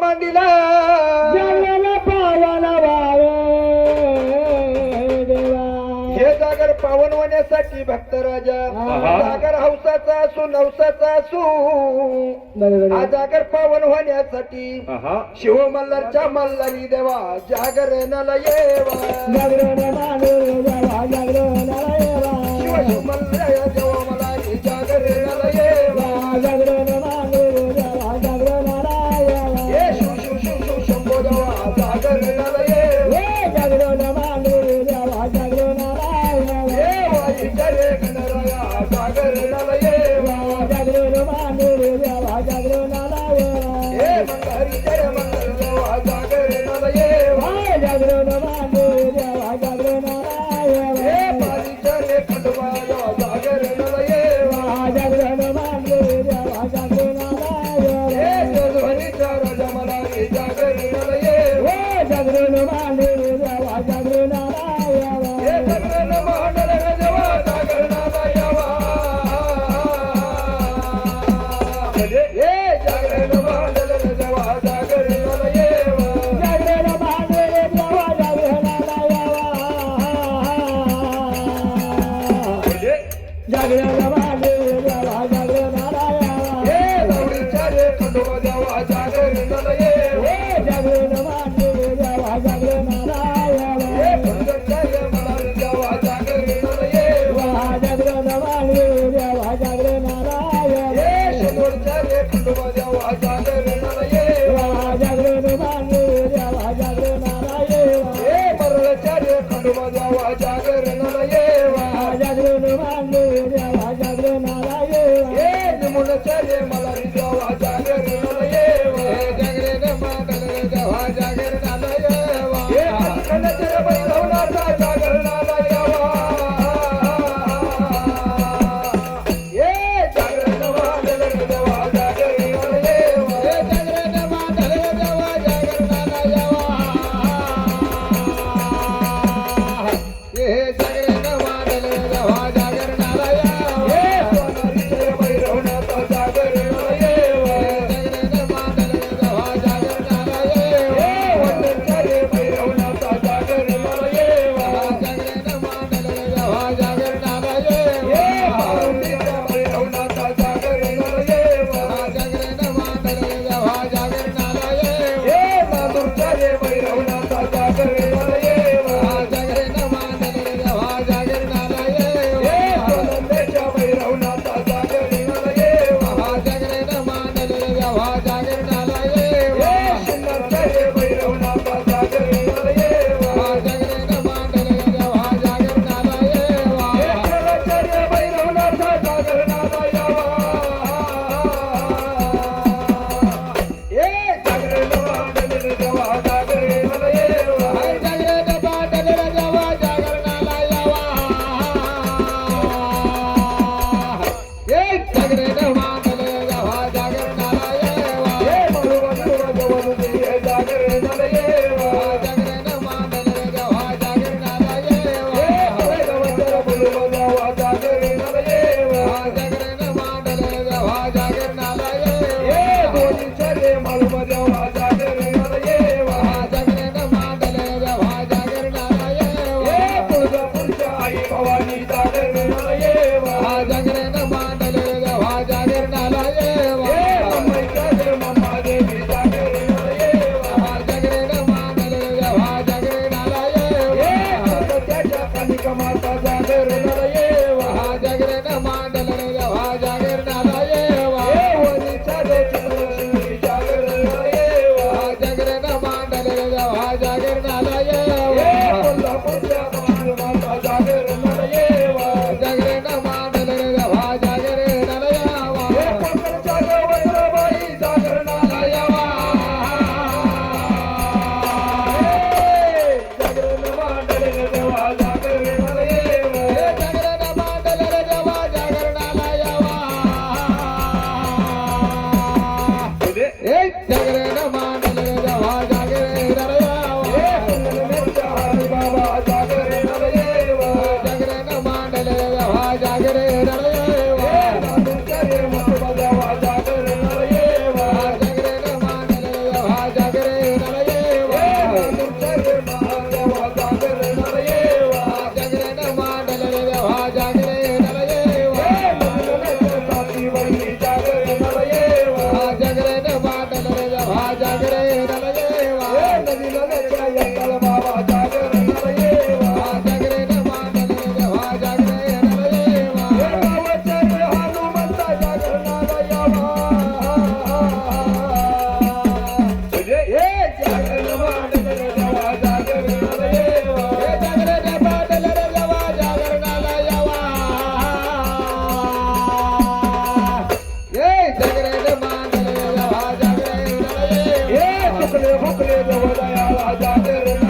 मांडिला जागरण पावन व्हावे देवा. हे जागर पावन होण्यासाठी भक्त राजा जागर हौसाचा असू नवसाचा असू हा जागर पावन होण्यासाठी शिव मल्हारच्या मल्हारी देवा जागरणाला येवा. जागरण मांडू देवा जागरणाला येवा. शिव मल्हार देवा मल्हारी जागरणाला येवा. जागरण मांडू देवा जागरणाला येवा. हे शिव शिव शिव शिव शंभो देवा जागरणाला येवा. जागरण मांडू देवा जागरणाला येवा. हे वाईच्या रे गणराया जागरणाला येवा. जागरण मांडू देवा जागरणाला येवा. हे मल्हारी जय मल्हार देवा जागरणाला येवा. जागरण मांडू देवा जागरणाला येवा. हे पालीच्या रे खंडोबा देवा जागरणाला चुकले भुकले जवळ जागर